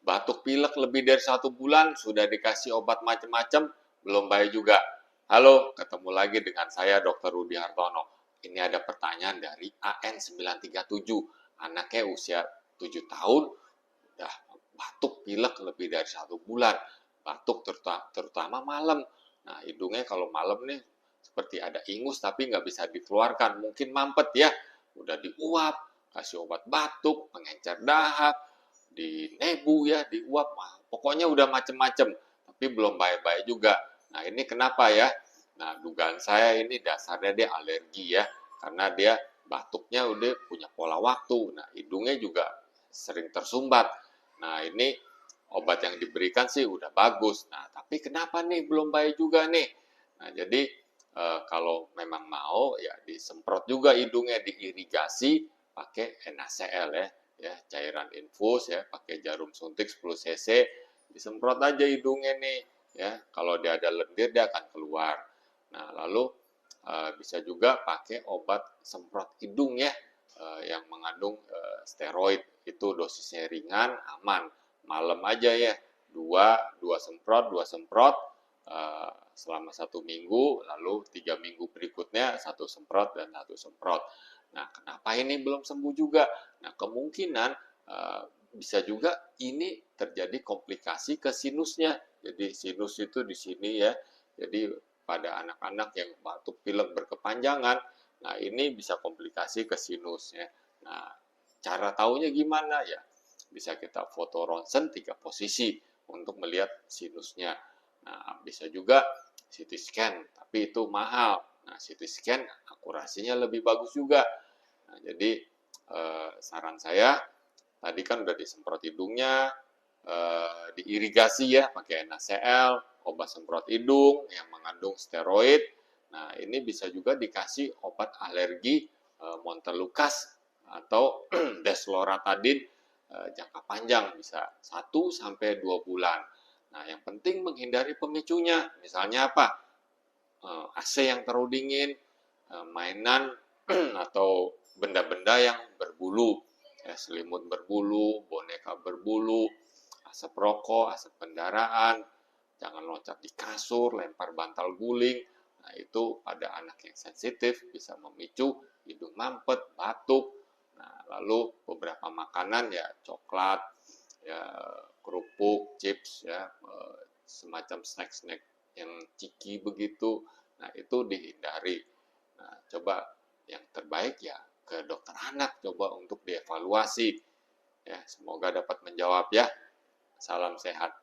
batuk pilek lebih dari 1 bulan, sudah dikasih obat macam-macam, belum baik juga. Halo, ketemu lagi dengan saya Dr. Rudi Hartono. Ini ada pertanyaan dari AN937, anaknya usia 7 tahun, udah batuk pilek lebih dari 1 bulan, batuk terutama malam. Nah, hidungnya kalau malam nih seperti ada ingus tapi nggak bisa dikeluarkan, mungkin mampet ya, udah diuap, kasih obat batuk, pengencer dahak, di nebu ya, diuap, pokoknya udah macem-macem, tapi belum baik-baik juga. Nah, ini kenapa ya? Nah, dugaan saya ini dasarnya dia alergi ya, karena dia batuknya udah punya pola waktu. Nah, hidungnya juga sering tersumbat. Nah, ini obat yang diberikan sih udah bagus. Nah, tapi kenapa nih belum baik juga nih? Nah, jadi kalau memang mau ya disemprot juga hidungnya, diirigasi pakai NaCl ya, cairan infus ya, pakai jarum suntik 10 cc, disemprot aja hidungnya nih ya. Kalau dia ada lendir dia akan keluar. Nah, lalu bisa juga pakai obat semprot hidung ya, yang mengandung steroid, itu dosisnya ringan, aman. Malam aja ya, dua semprot selama 1 minggu, lalu 3 minggu berikutnya 1 semprot dan 1 semprot. Nah, kenapa ini belum sembuh juga? Nah, kemungkinan bisa juga ini terjadi komplikasi ke sinusnya. Jadi sinus itu di sini ya. Jadi pada anak-anak yang batuk pilek berkepanjangan, nah ini bisa komplikasi ke sinus ya. Nah, cara taunya gimana ya? Bisa kita foto ronsen 3 posisi untuk melihat sinusnya. Nah, bisa juga CT scan, tapi itu mahal. Nah, CT scan akurasinya lebih bagus juga. Nah, jadi saran saya tadi kan udah disemprot hidungnya, diirigasi ya pakai NaCl, obat semprot hidung yang mengandung steroid. Nah, ini bisa juga dikasih obat alergi Montelukast atau desloratadin jangka panjang, bisa 1 sampai 2 bulan. Nah, yang penting menghindari pemicunya. Misalnya apa? AC yang terlalu dingin, mainan atau benda-benda yang berbulu, ya, selimut berbulu, boneka berbulu, asap rokok, asap kendaraan, jangan loncat di kasur, lempar bantal guling. Nah, itu pada anak yang sensitif bisa memicu hidung mampet, batuk. Nah, lalu beberapa makanan ya coklat, ya kerupuk, chips, ya semacam snack-snack yang ciki begitu. Nah, itu dihindari. Nah, coba yang terbaik ya ke dokter anak, coba untuk dievaluasi. Ya, semoga dapat menjawab ya. Salam sehat.